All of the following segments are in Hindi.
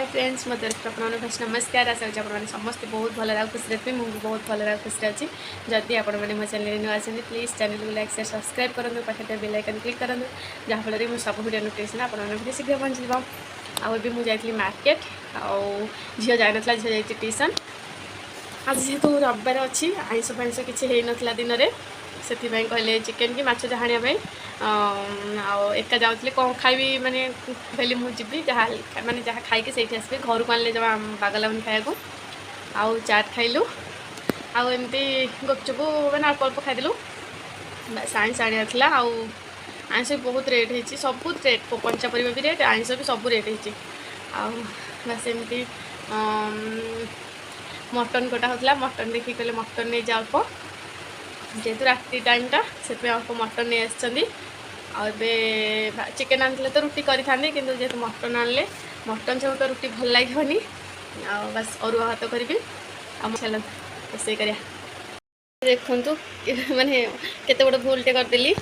हाय फ्रेंड्स मत आपने फर्स्ट नमस्कार आशा होची आपने समस्त बहुत भल रहा खुशी रहे मुझे बहुत भल रहा खुशी अच्छी जदि आप मो चैनल नुआ आसती प्लीज चैनल को लाइक शेयर सब्सक्राइब करूँ पाखे बेल आइकन क्लिक करूँ जहाँफल मुझे सब वीडियो नोटिफिकेशन आपको शीघ्र पहुँच आबी मुझे मार्केट झील जान झील जाइए ट्यूशन आज जेहेतु रविवार अच्छी आईष फाइष किसी होता दिन में से कहले चिकेन कि माछ जहाँ एका जाऊँ कौन खाइबी माने कहली मुझे जहाँ माने जहाँ खाई से आसबे घर को आने जमा बाग लगन खाया आउ चाट खाइलु आउ एमती गुपचुप मैंने अल्प अल्प खाइदेलु आइंस आना आइंस भी बहुत रेट होती सब रेट कंचा परिबा भी रेट आइंस भी सब रेट होती बस एमती मटन कटा होता मटन देखिए कहले मटन नहीं जा अल्प जेहेतु राति टाइमटा से अल्प मटन नहीं आसछंदी चिकेन आनते तो रुटी करी था किंतु जेहेतु मटन आनले मटन सब तो रुटी भल लगे बस अरुआ भात करी चल रोसे कर देखु माने केते बड़ भूलटे करदेली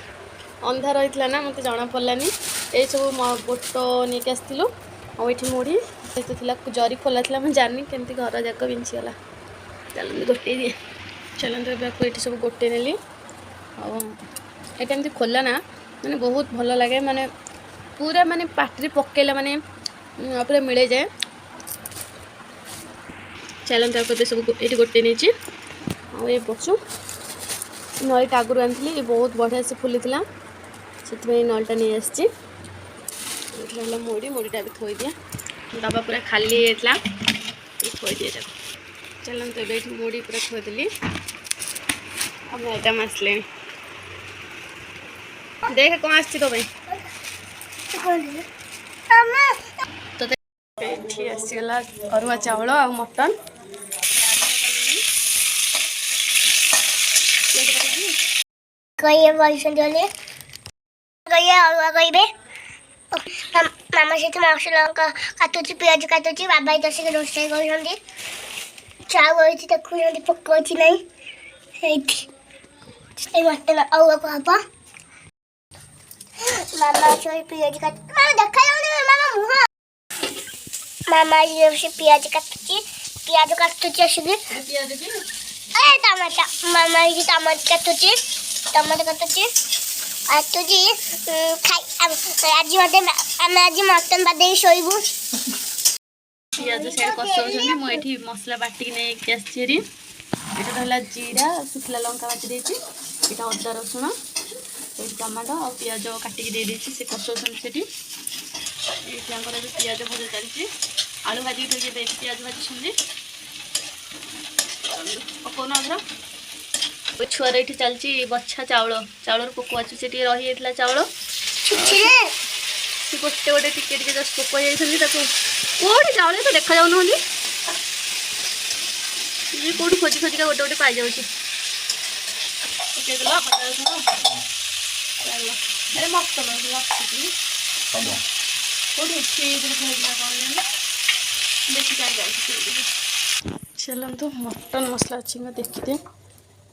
अंधार रही ना मत जना पड़ानी ये सब बोट नहीं आसलु आठी मुढ़ी तो जरी खोला था मुझे जानी केमती घर जाक बिंचीगला चलते गोटे दिए चलते ये सब गोटे नेली एमती खोला ना मैंने बहुत भल लगे माने पूरा माने पाटी पकेला माने पूरा मिले जाए चलते आपको सब ये गोटे नहीं पशु नईटा आगुरी आनी बहुत बढ़िया से फुली से नलटा नहीं आसी मुड़ी मुड़ीटा भी थोई दिया डब्बा पूरा खाली होता थोई दिए जाक चलते ये मुड़ी पूरा थोईदेली अब आइटम आसले देख कौन आसो भाई तो आसीगला अरुआ चावल आ मटन मामा सहित मसला काटुची पिज काटुची बाबा दस रोषे कर चाउ देखुं पकाउची नहीं मटन आउ हम मामा से पिज काट देखा मामा मुह मामा से पिज काटुची आसिक टमाटा मामा टमाटो काटुची आज मटन बादे शोबू पिज से कषाऊँ मुझे मसला बाटिक नहीं आसरी यहाँ जीरा शुखला लंका बाटी देती यहाँ अदा रसुण ये टमाटो और पिज काटिक दे देती से कषाऊँ से पिज भजा चलती आलू भाजी पिज भाजी पकौन अगर छुआर ये चलती बछा चाउल चाउल पोक अच्छे से रही है चाउल गोटे गोटे टिके जस्ट पोक जाती कौटी चाउल तो देखा जाऊन कौट खोजी खोजिका गोटे गोटे पाई जाऊँगी चलते मटन मसला अच्छी मैं देखी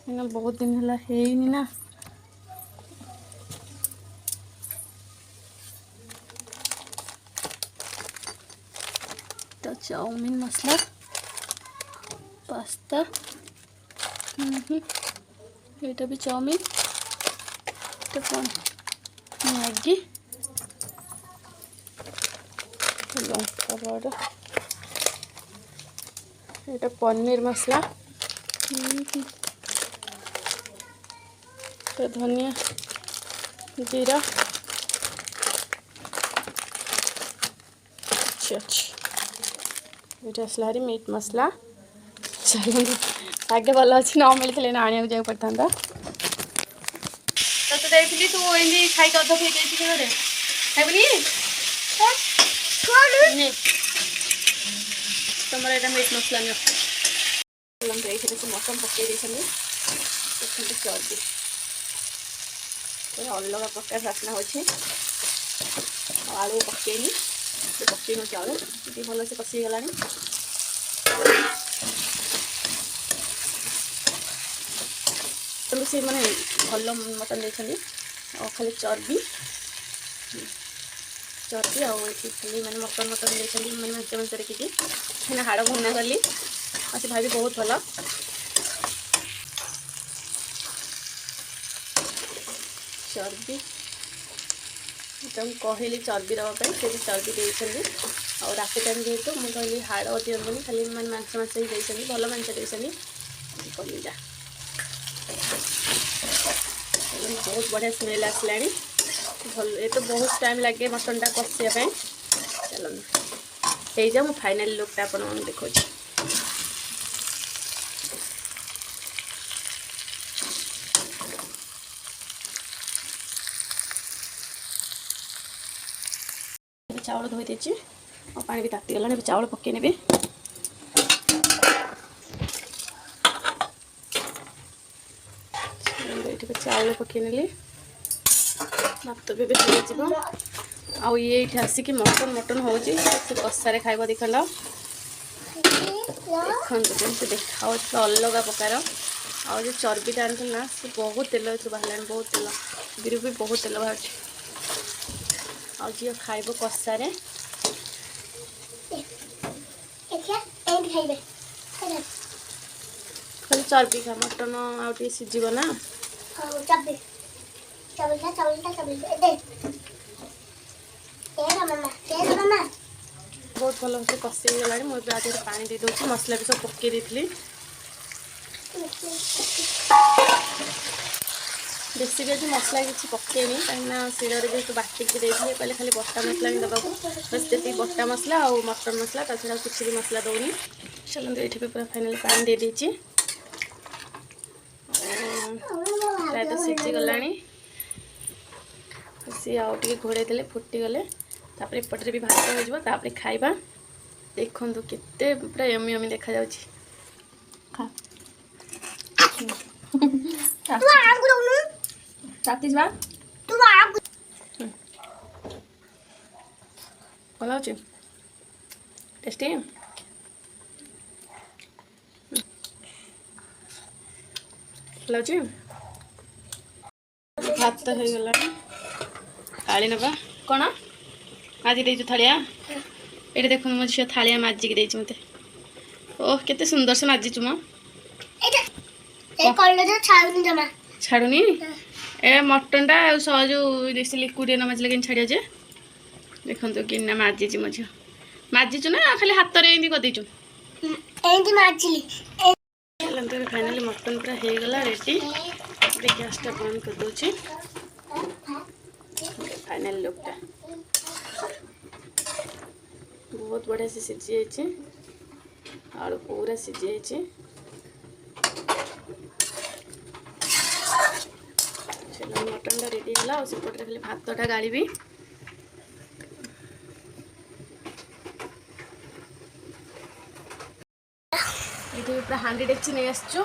बहुत दिन है ना तो चाउमीन मसला पास्ता ये भी चाउमीन तो कौन मैगी लंका पाउडर ये पनीर मसला तो धनिया जीरा अच्छी ये आसला मीट मसला चलो आगे भल अच्छी न मिलते ना आने जा पड़ता तो देखी तू एमती खाई अध फे घरे खाइबनी तुम यहाँ मीट मसला ये से मटन पकई चर्बी अलग प्रकार बास्ना अच्छे आलू पकईनी पकईन चाउल ये भल से कषीगला से मैंने भल मटन देखते खाली चर्बी चर्बी आउ खाली मैंने मटन देखते मैंने मांस मांस रखिकी मैंने हाड़ भुना कली और से भाभी बहुत भल चर्बी कहली चर्बी देवाई से भी चर्बी देते और राति टाइम जेहेतु मुझे कहली हाड़ दिंतुनि खाली मैंने मांस मांस ही देते भल मांस देते कहली जा बहुत बढ़िया स्मेल आसला भल ये तो बहुत टाइम लगे मटनटा कषापी चलो जा मु फाइनाल लुकटा आप देखो चाउल धोई देची और पानी भी ताती गला चाउल पकई नेबी ये चाउल पकई नेली भात भी हो आउ ये आसिक मटन मटन हो कषारे खाइब देखल देखते देखा अलग प्रकार आउ जो चर्बीटा आनी ना से बहुत तेल बाहर बहुत तेल बिरु भी बहुत तेल बाहर आउ जी खाइब कषारे खाली चर्बी खा मटन आउ सीझ ना बहुत भल से कषि गला मुझे आज पानी दे दूँ मसला भी सब पकई देती बेसी भी आज मसला किसी पकईनी कहीं शिଳରେ जेहतु बाटिकी देते कहले खाली बटा मसला ही देवा बस जी बटा मसला और मटन मसला ता छड़ा किसी भी मसला दौनी चलो ये भी पूरा फाइनाल पानी दे दीजिए प्राय तो सीझी गला सी आउ टे घोड़े देले फुटी गले तापर एपटे भी भात हो तापर खाइबा देखु केते पूरा यमी यमी देखा जाउची ताती जा भल अच्छे टेस्टी भल अच्छे भात हो गला थाली नवा कौन माजी दे थालिया ये देख मो झील थालिया माजिक दे मत ओह केते सुंदर से माजिचु मो छाड़ुनी ए मटन टा जो लिक्विड न माजिले कि छाड़ जे देखो कि माजिची मो झील माजिचु ना खाली हाथ में एमती करदेचु फाइनाली मटन पूरा हो गला रेडी गैस टा बंद कर दूची फाइनल लुकटा बहुत बढ़िया से सीझी जाइए आलू पूरा सीझी जाइए चलो मटन टा रेडी है और सेपटे खाली भातटा गाड़ी ये पूरा हांडी डेक्ची नहीं आसचु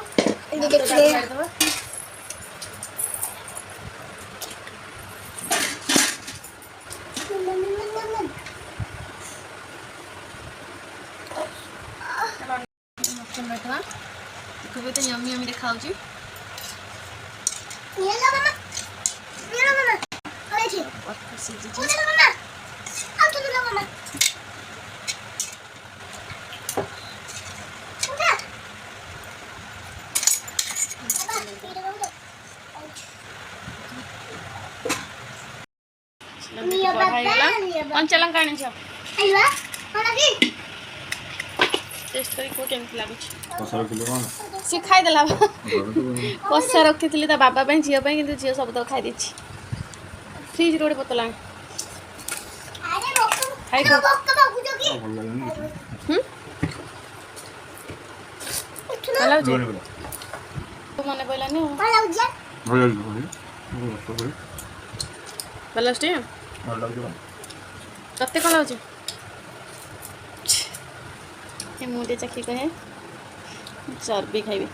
तो यमी यमी देखा कंचा लंका आनी टेस्ट करी को केमती लागुछ सी खाई देला कषा रखी थी बाबा झील कि झील सब तक खाई देछि फ्रिज रे बोतल खाई मन पड़ानी भल कते कौन लगे मुझे चाखी कहे चर्बी खाइबी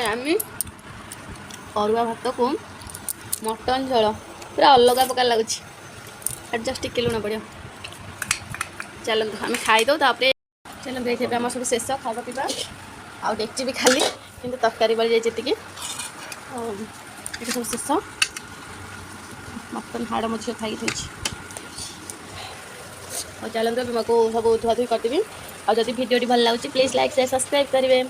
आमी अरुआ भात को मटन झोल पूरा अलग प्रकार लगुच एडजस्ट टिके लुण पड़ो चलते आम खाईदे चलते ये आम सब शेष खावा पीवा आउ डेक्ची भी खाली कि तरकारी बड़ी जाए ये सब शेष मटन हाड़ मुझे खाई थी और चलते मैं सब धुआधुई करदेवी और जब भिडियोटी भल लगे प्लीज लाइक शेयर सब्सक्राइब करेंगे।